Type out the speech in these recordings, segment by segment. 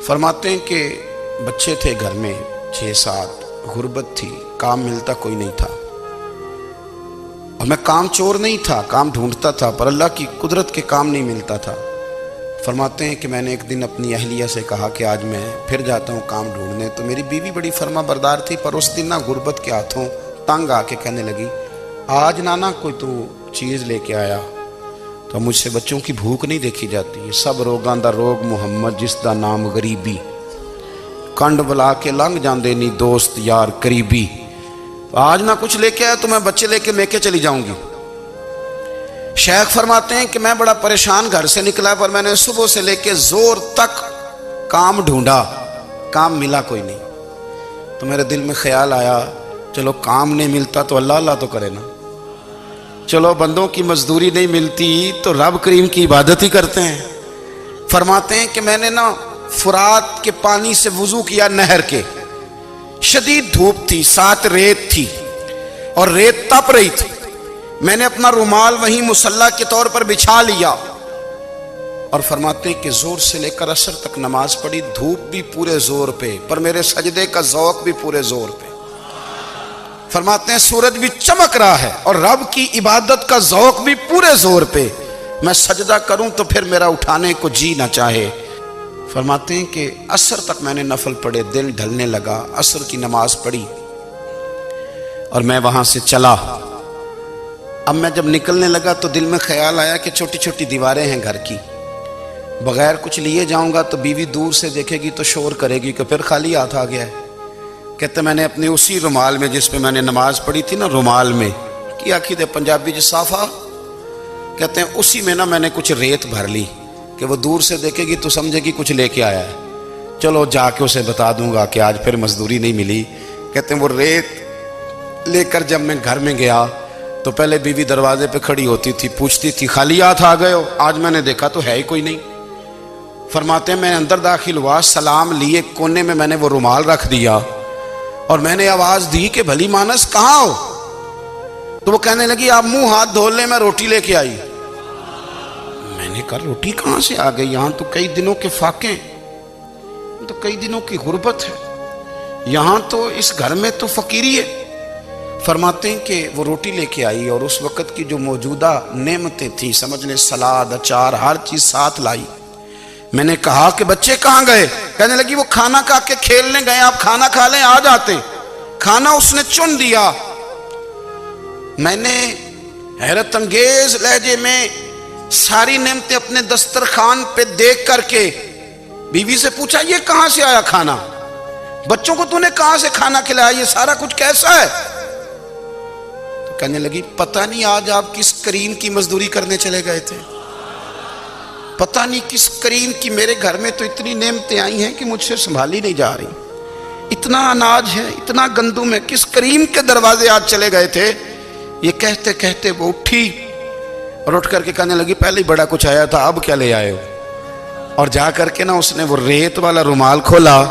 فرماتے ہیں کہ بچے تھے گھر میں 6-7، غربت تھی، کام ملتا کوئی نہیں تھا، اور میں کام چور نہیں تھا، کام ڈھونڈتا تھا، پر اللہ کی قدرت کے کام نہیں ملتا تھا۔ فرماتے ہیں کہ میں نے ایک دن اپنی اہلیہ سے کہا کہ آج میں پھر جاتا ہوں کام ڈھونڈنے، تو میری بیوی بڑی فرما بردار تھی، پر اس دن غربت کے ہاتھوں تنگ آ کے کہنے لگی آج نانا کوئی تو چیز لے کے آیا، تو مجھ سے بچوں کی بھوک نہیں دیکھی جاتی، سب روگاں دا روگ محمد جس دا نام غریبی، کنڈ بلا کے لنگ جاندے نہیں دوست یار قریبی، آج نہ کچھ لے کے آیا تو میں بچے لے کے میکے چلی جاؤں گی۔ شیخ فرماتے ہیں کہ میں بڑا پریشان گھر سے نکلا، پر میں نے صبح سے لے کے زور تک کام ڈھونڈا، کام ملا کوئی نہیں، تو میرے دل میں خیال آیا چلو کام نہیں ملتا تو اللہ اللہ تو کرے نا، چلو بندوں کی مزدوری نہیں ملتی تو رب کریم کی عبادت ہی کرتے ہیں۔ فرماتے ہیں کہ میں نے نا فرات کے پانی سے وضو کیا، نہر کے، شدید دھوپ تھی، ساتھ ریت تھی اور ریت تپ رہی تھی، میں نے اپنا رومال وہیں مصلی کے طور پر بچھا لیا، اور فرماتے ہیں کہ زور سے لے کر عصر تک نماز پڑھی، دھوپ بھی پورے زور پہ، پر میرے سجدے کا ذوق بھی پورے زور پہ۔ فرماتے ہیں سورج بھی چمک رہا ہے اور رب کی عبادت کا ذوق بھی پورے زور پہ، میں سجدہ کروں تو پھر میرا اٹھانے کو جی نہ چاہے۔ فرماتے ہیں کہ عصر تک میں نے نفل پڑھے، دل ڈھلنے لگا، عصر کی نماز پڑھی اور میں وہاں سے چلا۔ اب میں جب نکلنے لگا تو دل میں خیال آیا کہ چھوٹی چھوٹی دیواریں ہیں گھر کی، بغیر کچھ لیے جاؤں گا تو بیوی دور سے دیکھے گی تو شور کرے گی کہ پھر خالی ہاتھ آ گیا ہے۔ کہتے میں نے اپنے اسی رومال میں جس پہ میں نے نماز پڑھی تھی نا، رومال میں کی آخی دے پنجابی جو صافہ کہتے ہیں، اسی میں نا میں نے کچھ ریت بھر لی کہ وہ دور سے دیکھے گی تو سمجھے گی کچھ لے کے آیا ہے، چلو جا کے اسے بتا دوں گا کہ آج پھر مزدوری نہیں ملی۔ کہتے ہیں وہ ریت لے کر جب میں گھر میں گیا تو پہلے بیوی دروازے پہ کھڑی ہوتی تھی، پوچھتی تھی خالی ہاتھ آ گئے ہو؟ آج میں نے دیکھا تو ہے ہی کوئی نہیں۔ فرماتے ہیں میں اندر داخل ہوا، سلام لیے، کونے میں میں نے وہ رومال رکھ دیا اور میں نے آواز دی کہ بھلی مانس کہاں ہو؟ تو وہ کہنے لگی آپ منہ ہاتھ دھو لیں، میں روٹی لے کے آئی۔ میں نے کہا روٹی کہاں سے آ گئی؟ یہاں تو کئی دنوں کے فاقے، تو کئی دنوں کی غربت ہے، یہاں تو اس گھر میں تو فقیری ہے۔ فرماتے ہیں کہ وہ روٹی لے کے آئی اور اس وقت کی جو موجودہ نعمتیں تھیں، سمجھ لیں سلاد، اچار، ہر چیز ساتھ لائی۔ میں نے کہا کہ بچے کہاں گئے؟ کہنے لگی وہ کھانا کھا کے کھیلنے گئے، آپ کھانا کھا لیں آ جاتے۔ کھانا اس نے چن دیا۔ میں نے حیرت انگیز لہجے میں ساری نعمتیں اپنے دسترخوان پہ دیکھ کر کے بیوی سے پوچھا یہ کہاں سے آیا کھانا؟ بچوں کو تو نے کہاں سے کھانا کھلایا؟ یہ سارا کچھ کیسا ہے؟ تو کہنے لگی پتہ نہیں آج آپ کس کریم کی مزدوری کرنے چلے گئے تھے، پتہ نہیں کس کریم کی، میرے گھر میں تو اتنی نعمتیں آئی ہیں کہ مجھ سے سنبھالی نہیں جا رہی، اتنا اناج ہے، اتنا گندم ہے، کس کریم کے دروازے آج چلے گئے تھے؟ یہ کہتے کہتے وہ اٹھی اور اٹھ کر کے کہنے لگی پہلے ہی بڑا کچھ آیا تھا، اب کیا لے آئے ہو؟ اور جا کر کے نا اس نے وہ ریت والا رومال کھولا،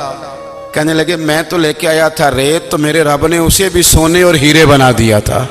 کہنے لگے میں تو لے کے آیا تھا ریت، تو میرے رب نے اسے بھی سونے اور ہیرے بنا دیا تھا۔